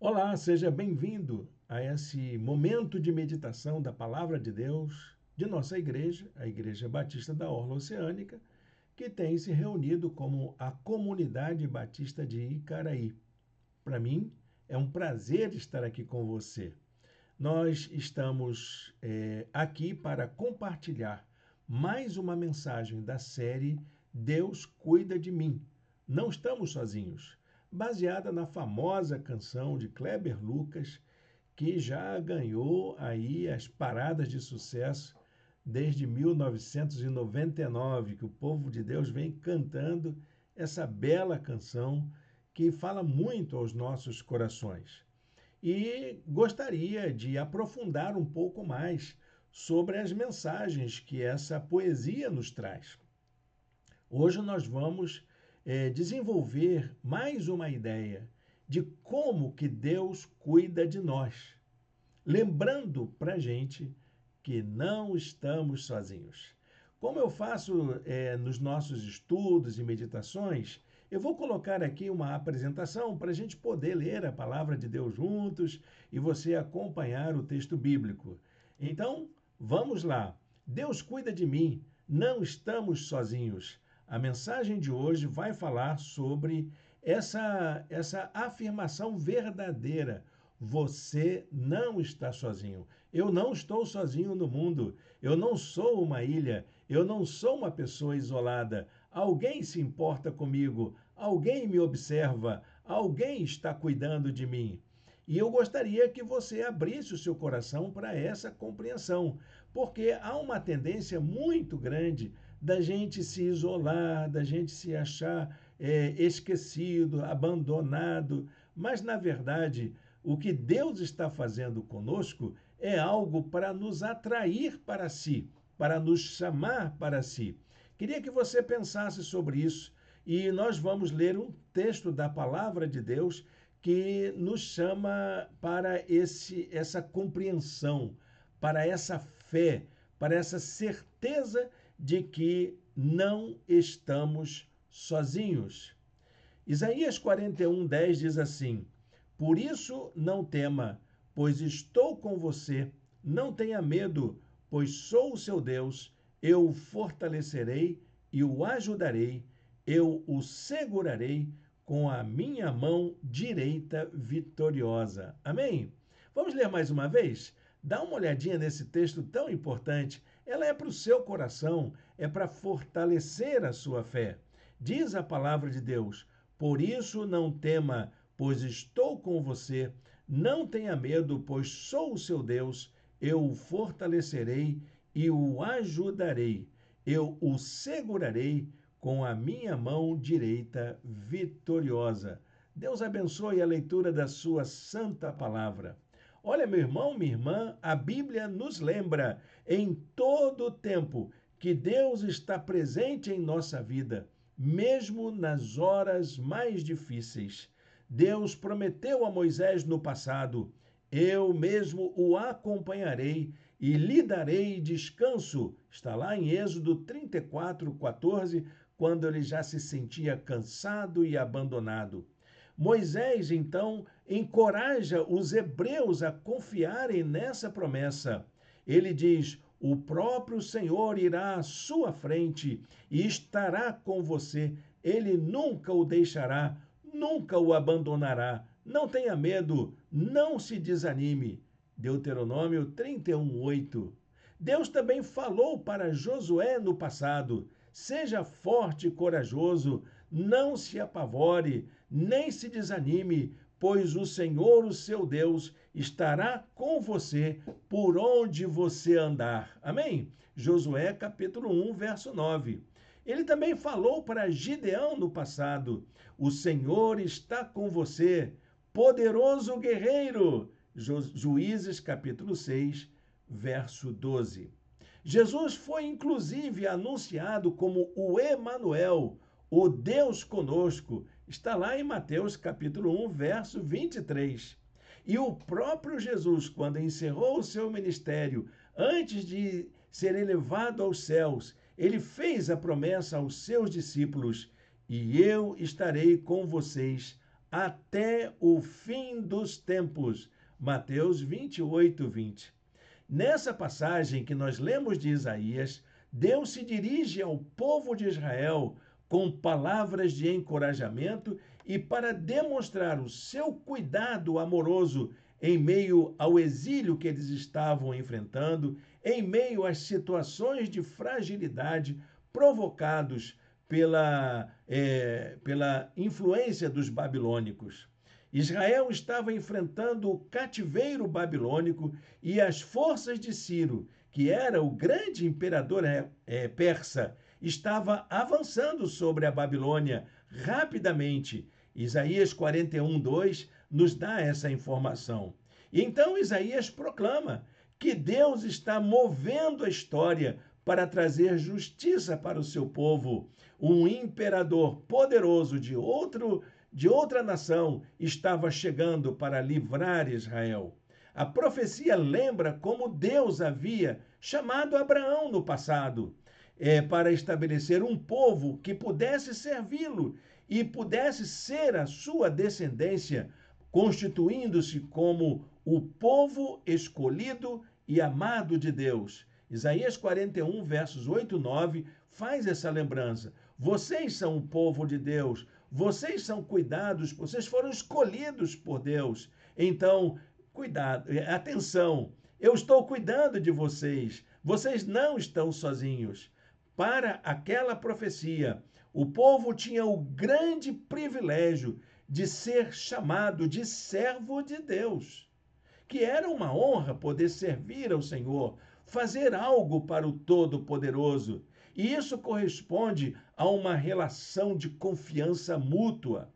Olá, seja bem-vindo a esse momento de meditação da Palavra de Deus de nossa igreja, a Igreja Batista da Orla Oceânica, que tem se reunido como a Comunidade Batista de Icaraí. Para mim, é um prazer estar aqui com você. Nós estamos aqui para compartilhar mais uma mensagem da série Deus Cuida de Mim. Não estamos sozinhos, baseada na famosa canção de Kleber Lucas, que já ganhou aí as paradas de sucesso desde 1999, que o povo de Deus vem cantando essa bela canção que fala muito aos nossos corações. E gostaria de aprofundar um pouco mais sobre as mensagens que essa poesia nos traz. Hoje nós vamos desenvolver mais uma ideia de como que Deus cuida de nós, lembrando para a gente que não estamos sozinhos. Como eu faço nos nossos estudos e meditações, eu vou colocar aqui uma apresentação para a gente poder ler a palavra de Deus juntos e você acompanhar o texto bíblico. Então, vamos lá. Deus cuida de mim, não estamos sozinhos. A mensagem de hoje vai falar sobre essa afirmação verdadeira. Você não está sozinho. Eu não estou sozinho no mundo. Eu não sou uma ilha. Eu não sou uma pessoa isolada. Alguém se importa comigo. Alguém me observa. Alguém está cuidando de mim. E eu gostaria que você abrisse o seu coração para essa compreensão, porque há uma tendência muito grande da gente se isolar, da gente se achar esquecido, abandonado, mas na verdade o que Deus está fazendo conosco é algo para nos atrair para si, para nos chamar para si. Queria que você pensasse sobre isso e nós vamos ler um texto da palavra de Deus que nos chama para essa compreensão, para essa fé, para essa certeza de que não estamos sozinhos. Isaías 41:10 diz assim: Por isso não tema, pois estou com você. Não tenha medo, pois sou o seu Deus. Eu o fortalecerei e o ajudarei. Eu o segurarei com a minha mão direita vitoriosa. Amém? Vamos ler mais uma vez? Dá uma olhadinha nesse texto tão importante. Ela é para o seu coração, é para fortalecer a sua fé. Diz a palavra de Deus: Por isso não tema, pois estou com você. Não tenha medo, pois sou o seu Deus. Eu o fortalecerei e o ajudarei. Eu o segurarei com a minha mão direita vitoriosa. Deus abençoe a leitura da sua santa palavra. Olha, meu irmão, minha irmã, a Bíblia nos lembra em todo o tempo que Deus está presente em nossa vida, mesmo nas horas mais difíceis. Deus prometeu a Moisés no passado: Eu mesmo o acompanharei e lhe darei descanso. Está lá em Êxodo 34:14, quando ele já se sentia cansado e abandonado. Moisés, então, encoraja os hebreus a confiarem nessa promessa. Ele diz: O próprio Senhor irá à sua frente e estará com você. Ele nunca o deixará, nunca o abandonará. Não tenha medo, não se desanime. Deuteronômio 31:8. Deus também falou para Josué no passado: Seja forte e corajoso, não se apavore, nem se desanime, pois o Senhor, o seu Deus, estará com você por onde você andar. Amém? Josué capítulo 1, verso 9. Ele também falou para Gideão no passado: O Senhor está com você, poderoso guerreiro. Juízes capítulo 6, verso 12. Jesus foi inclusive anunciado como o Emanuel, o Deus conosco. Está lá em Mateus capítulo 1, verso 23. E o próprio Jesus, quando encerrou o seu ministério, antes de ser elevado aos céus, ele fez a promessa aos seus discípulos: E eu estarei com vocês até o fim dos tempos. Mateus 28, 20. Nessa passagem que nós lemos de Isaías, Deus se dirige ao povo de Israel com palavras de encorajamento e para demonstrar o seu cuidado amoroso em meio ao exílio que eles estavam enfrentando, em meio às situações de fragilidade provocados pela influência dos babilônicos. Israel estava enfrentando o cativeiro babilônico e as forças de Ciro, que era o grande imperador persa, estava avançando sobre a Babilônia rapidamente. Isaías 41, 2 nos dá essa informação. E então Isaías proclama que Deus está movendo a história para trazer justiça para o seu povo. Um imperador poderoso de outra nação estava chegando para livrar Israel. A profecia lembra como Deus havia chamado Abraão no passado, para estabelecer um povo que pudesse servi-lo e pudesse ser a sua descendência, constituindo-se como o povo escolhido e amado de Deus. Isaías 41, versos 8 e 9, faz essa lembrança. Vocês são o povo de Deus, vocês são cuidados, vocês foram escolhidos por Deus. Então, cuidado, atenção, eu estou cuidando de vocês, vocês não estão sozinhos. Para aquela profecia, o povo tinha o grande privilégio de ser chamado de servo de Deus, que era uma honra poder servir ao Senhor, fazer algo para o Todo-Poderoso. E isso corresponde a uma relação de confiança mútua.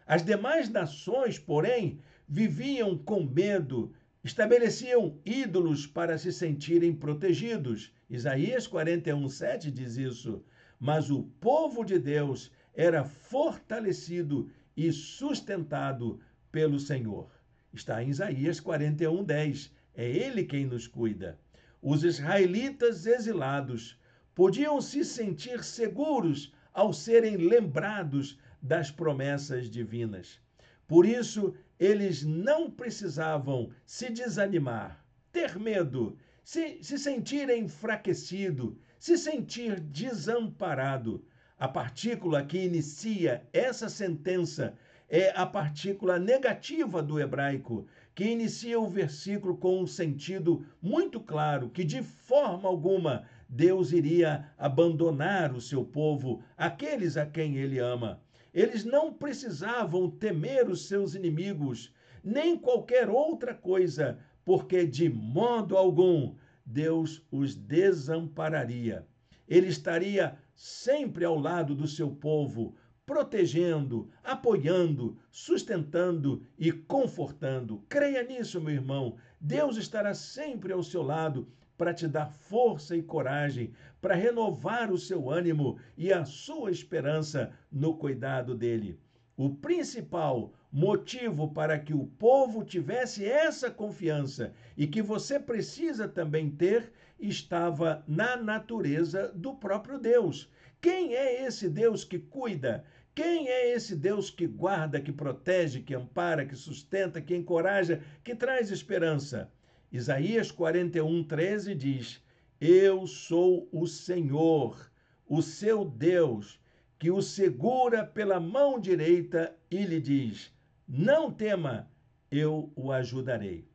As demais nações, porém, viviam com medo, estabeleciam ídolos para se sentirem protegidos. Isaías 41, 7 diz isso. Mas o povo de Deus era fortalecido e sustentado pelo Senhor. Está em Isaías 41, 10. É Ele quem nos cuida. Os israelitas exilados podiam se sentir seguros ao serem lembrados das promessas divinas. Por isso, eles não precisavam se desanimar, ter medo, se sentir enfraquecido, se sentir desamparado. A partícula que inicia essa sentença é a partícula negativa do hebraico, que inicia o versículo com um sentido muito claro, que de forma alguma Deus iria abandonar o seu povo, aqueles a quem ele ama. Eles não precisavam temer os seus inimigos, nem qualquer outra coisa, porque de modo algum Deus os desampararia. Ele estaria sempre ao lado do seu povo, protegendo, apoiando, sustentando e confortando. Creia nisso, meu irmão. Deus estará sempre ao seu lado para te dar força e coragem, para renovar o seu ânimo e a sua esperança no cuidado dele. O principal motivo para que o povo tivesse essa confiança e que você precisa também ter estava na natureza do próprio Deus. Quem é esse Deus que cuida? Quem é esse Deus que guarda, que protege, que ampara, que sustenta, que encoraja, que traz esperança? Isaías 41, 13 diz: Eu sou o Senhor, o seu Deus, que o segura pela mão direita e lhe diz: Não tema, eu o ajudarei.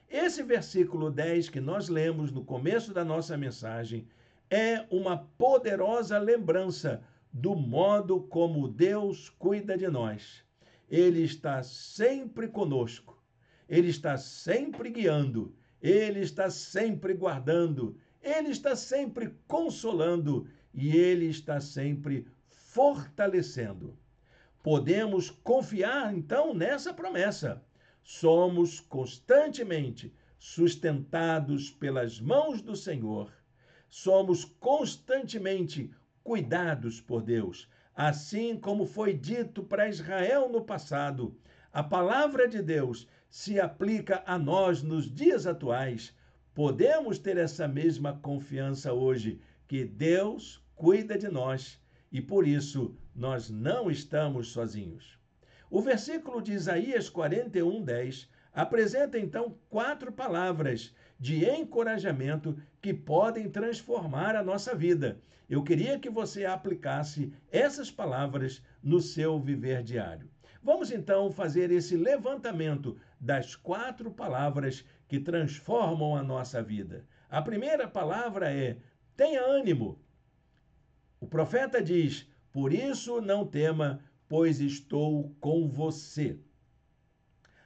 Esse versículo 10 que nós lemos no começo da nossa mensagem é uma poderosa lembrança do modo como Deus cuida de nós. Ele está sempre conosco, Ele está sempre guiando, Ele está sempre guardando, Ele está sempre consolando e Ele está sempre fortalecendo. Podemos confiar, então, nessa promessa. Somos constantemente sustentados pelas mãos do Senhor. Somos constantemente cuidados por Deus, assim como foi dito para Israel no passado. A palavra de Deus se aplica a nós nos dias atuais. Podemos ter essa mesma confiança hoje, que Deus cuida de nós e por isso nós não estamos sozinhos. O versículo de Isaías 41:10 apresenta então 4 palavras de encorajamento que podem transformar a nossa vida. Eu queria que você aplicasse essas palavras no seu viver diário. Vamos então fazer esse levantamento das 4 palavras que transformam a nossa vida. A primeira palavra é: tenha ânimo. O profeta diz: por isso não tema, pois estou com você.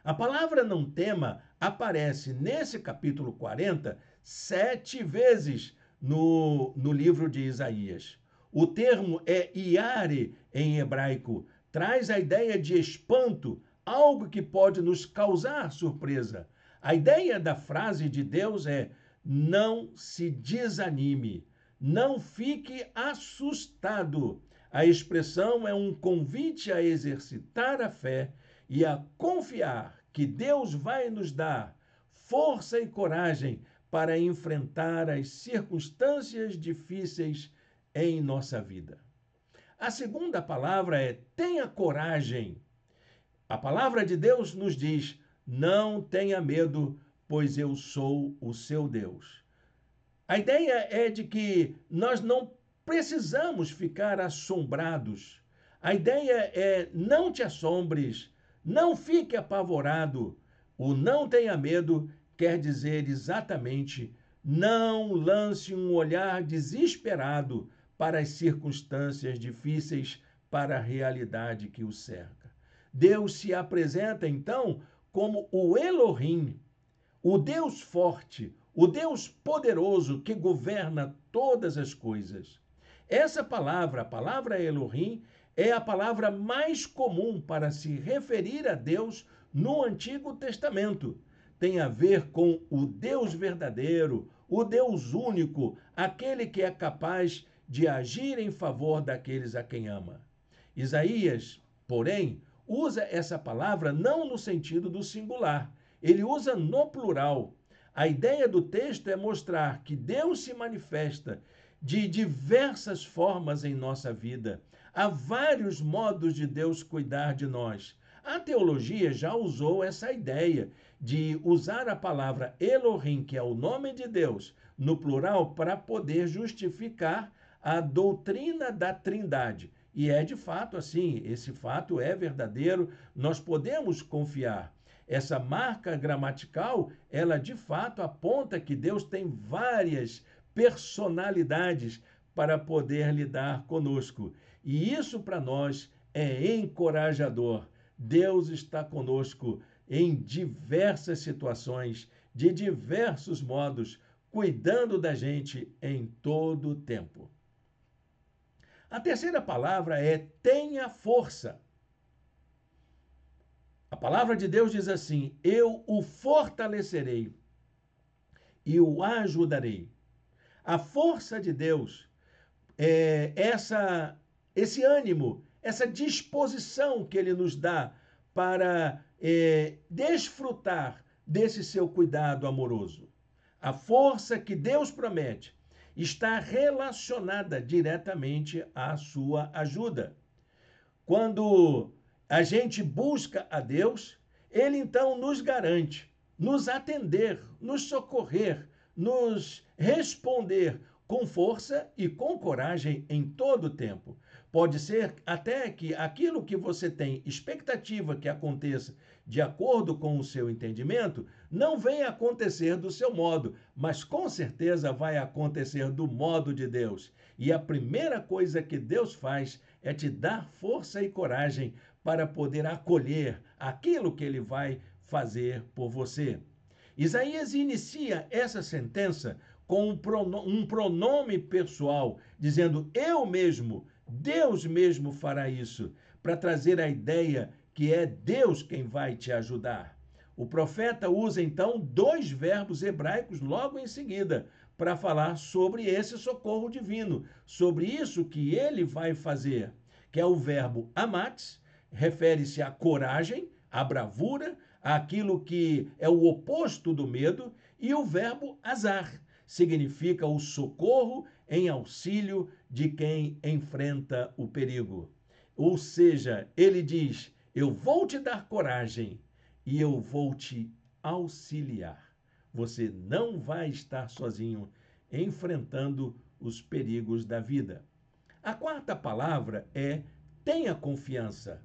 A palavra não tema aparece nesse capítulo 40 7 vezes no livro de Isaías. O termo é iare em hebraico, traz a ideia de espanto, algo que pode nos causar surpresa. A ideia da frase de Deus é: não se desanime, não fique assustado. A expressão é um convite a exercitar a fé e a confiar que Deus vai nos dar força e coragem para enfrentar as circunstâncias difíceis em nossa vida. A segunda palavra é: tenha coragem. A palavra de Deus nos diz: não tenha medo, pois eu sou o seu Deus. A ideia é de que nós não precisamos ficar assombrados. A ideia é: não te assombres, não fique apavorado. O não tenha medo quer dizer exatamente: não lance um olhar desesperado para as circunstâncias difíceis, para a realidade que o cerca. Deus se apresenta então como o Elohim, o Deus forte, o Deus poderoso que governa todas as coisas. Essa palavra, a palavra Elohim, é a palavra mais comum para se referir a Deus no Antigo Testamento. Tem a ver com o Deus verdadeiro, o Deus único, aquele que é capaz de agir em favor daqueles a quem ama. Isaías, porém, usa essa palavra não no sentido do singular, ele usa no plural. A ideia do texto é mostrar que Deus se manifesta de diversas formas em nossa vida. Há vários modos de Deus cuidar de nós. A teologia já usou essa ideia de usar a palavra Elohim, que é o nome de Deus, no plural, para poder justificar a doutrina da Trindade. E é de fato assim, esse fato é verdadeiro, nós podemos confiar. Essa marca gramatical, ela de fato aponta que Deus tem várias personalidades para poder lidar conosco. E isso para nós é encorajador. Deus está conosco em diversas situações, de diversos modos, cuidando da gente em todo o tempo. A terceira palavra é tenha força. A palavra de Deus diz assim: eu o fortalecerei e o ajudarei. A força de Deus é esse ânimo, essa disposição que ele nos dá para desfrutar desse seu cuidado amoroso. A força que Deus promete está relacionada diretamente à sua ajuda. Quando a gente busca a Deus, ele então nos garante nos atender, nos socorrer, nos responder com força e com coragem em todo o tempo. Pode ser até que aquilo que você tem expectativa que aconteça de acordo com o seu entendimento, não venha acontecer do seu modo, mas com certeza vai acontecer do modo de Deus. E a primeira coisa que Deus faz é te dar força e coragem para poder acolher aquilo que ele vai fazer por você. Isaías inicia essa sentença com um pronome pessoal, dizendo: eu mesmo, Deus mesmo fará isso, para trazer a ideia que é Deus quem vai te ajudar. O profeta usa então 2 verbos hebraicos logo em seguida, para falar sobre esse socorro divino, sobre isso que ele vai fazer, que é o verbo amates, refere-se à coragem, à bravura, àquilo que é o oposto do medo, e o verbo azar, significa o socorro em auxílio de quem enfrenta o perigo. Ou seja, ele diz: Eu vou te dar coragem e eu vou te auxiliar. Você não vai estar sozinho enfrentando os perigos da vida. A quarta palavra é tenha confiança.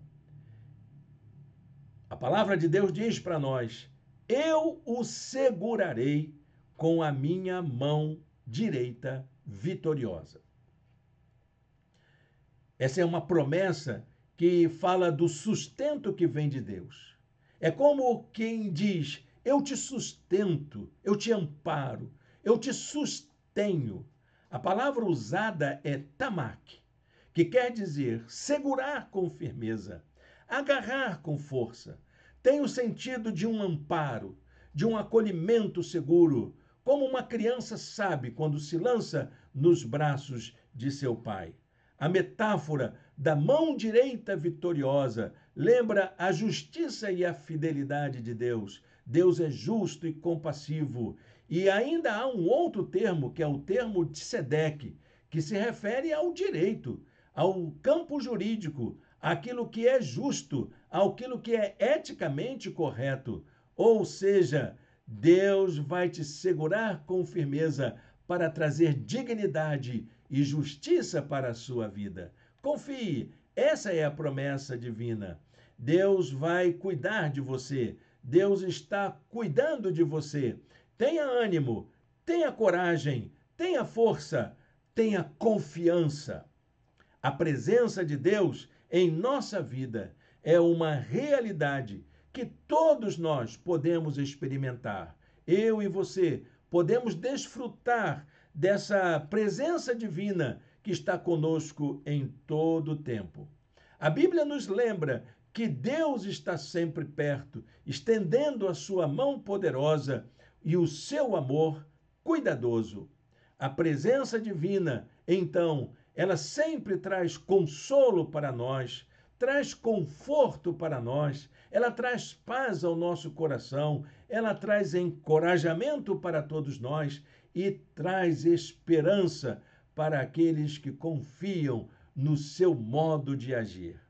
A palavra de Deus diz para nós: eu o segurarei com a minha mão direita vitoriosa. Essa é uma promessa que fala do sustento que vem de Deus. É como quem diz: eu te sustento, eu te amparo, eu te sustenho. A palavra usada é tamak, que quer dizer segurar com firmeza, agarrar com força. Tem o sentido de um amparo, de um acolhimento seguro, como uma criança sabe quando se lança nos braços de seu pai. A metáfora da mão direita vitoriosa lembra a justiça e a fidelidade de Deus. Deus é justo e compassivo. E ainda há um outro termo, que é o termo tzedek, que se refere ao direito, ao campo jurídico, àquilo que é justo, àquilo que é eticamente correto. Ou seja, Deus vai te segurar com firmeza para trazer dignidade e justiça para a sua vida. Confie, essa é a promessa divina. Deus vai cuidar de você. Deus está cuidando de você. Tenha ânimo, tenha coragem, tenha força, tenha confiança. A presença de Deus em nossa vida é uma realidade que todos nós podemos experimentar. Eu e você podemos desfrutar dessa presença divina que está conosco em todo o tempo. A Bíblia nos lembra que Deus está sempre perto, estendendo a sua mão poderosa e o seu amor cuidadoso. A presença divina, então, ela sempre traz consolo para nós, traz conforto para nós, ela traz paz ao nosso coração, ela traz encorajamento para todos nós e traz esperança para aqueles que confiam no seu modo de agir.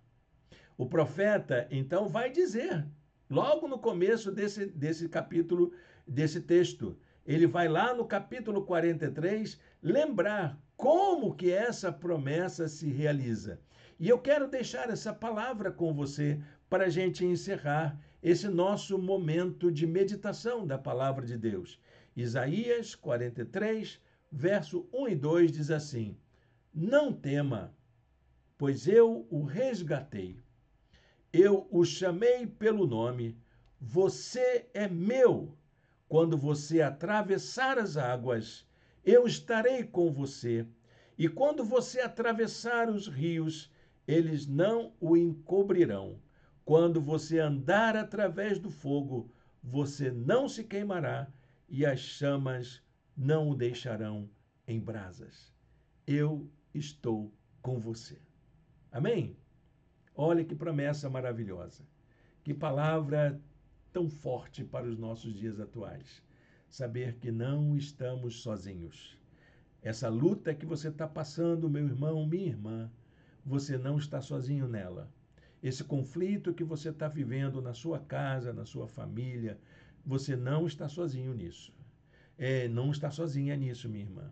O profeta, então, vai dizer, logo no começo desse capítulo, desse texto, ele vai lá no capítulo 43 lembrar como que essa promessa se realiza. E eu quero deixar essa palavra com você para a gente encerrar esse nosso momento de meditação da palavra de Deus. Isaías 43, verso 1 e 2 diz assim: não tema, pois eu o resgatei. Eu o chamei pelo nome. Você é meu. Quando você atravessar as águas, eu estarei com você. E quando você atravessar os rios, eles não o encobrirão. Quando você andar através do fogo, você não se queimará e as chamas não o deixarão em brasas. Eu estou com você. Amém? Olha que promessa maravilhosa. Que palavra tão forte para os nossos dias atuais. Saber que não estamos sozinhos. Essa luta que você está passando, meu irmão, minha irmã, você não está sozinho nela. Esse conflito que você está vivendo na sua casa, na sua família, você não está sozinho nisso. Não está sozinha nisso, minha irmã.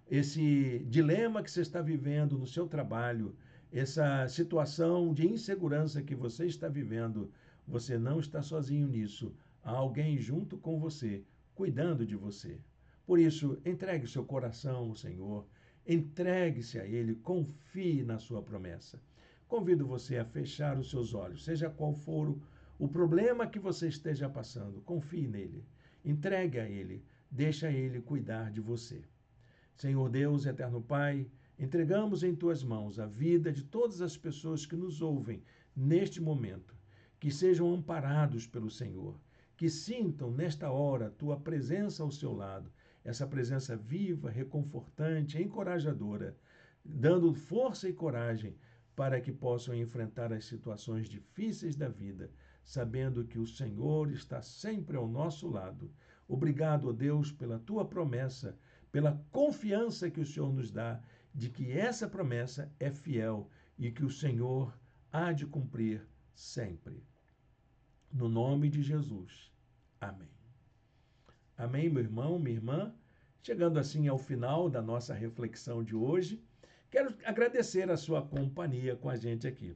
Esse dilema que você está vivendo no seu trabalho, essa situação de insegurança que você está vivendo, você não está sozinho nisso. Há alguém junto com você, cuidando de você. Por isso, entregue o seu coração ao Senhor, entregue-se a Ele, confie na sua promessa. Convido você a fechar os seus olhos, seja qual for o problema que você esteja passando, confie nele, entregue a Ele, deixa Ele cuidar de você. Senhor Deus, eterno Pai, entregamos em Tuas mãos a vida de todas as pessoas que nos ouvem neste momento, que sejam amparados pelo Senhor, que sintam nesta hora Tua presença ao seu lado, essa presença viva, reconfortante, encorajadora, dando força e coragem para que possam enfrentar as situações difíceis da vida, sabendo que o Senhor está sempre ao nosso lado. Obrigado, ó Deus, pela Tua promessa, pela confiança que o Senhor nos dá de que essa promessa é fiel e que o Senhor há de cumprir sempre. No nome de Jesus. Amém. Amém, meu irmão, minha irmã. Chegando assim ao final da nossa reflexão de hoje, quero agradecer a sua companhia com a gente aqui.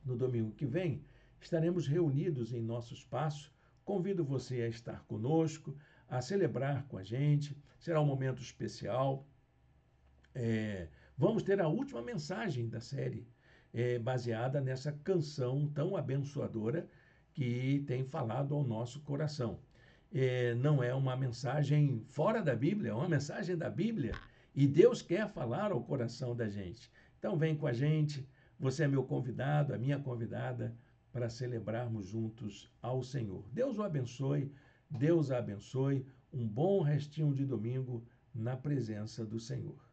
No domingo que vem, estaremos reunidos em nosso espaço. Convido você a estar conosco, a celebrar com a gente. Será um momento especial. Vamos ter a última mensagem da série, baseada nessa canção tão abençoadora que tem falado ao nosso coração. Não é uma mensagem fora da Bíblia, é uma mensagem da Bíblia e Deus quer falar ao coração da gente. Então vem com a gente, você é meu convidado, a minha convidada, para celebrarmos juntos ao Senhor. Deus o abençoe, Deus a abençoe, um bom restinho de domingo na presença do Senhor.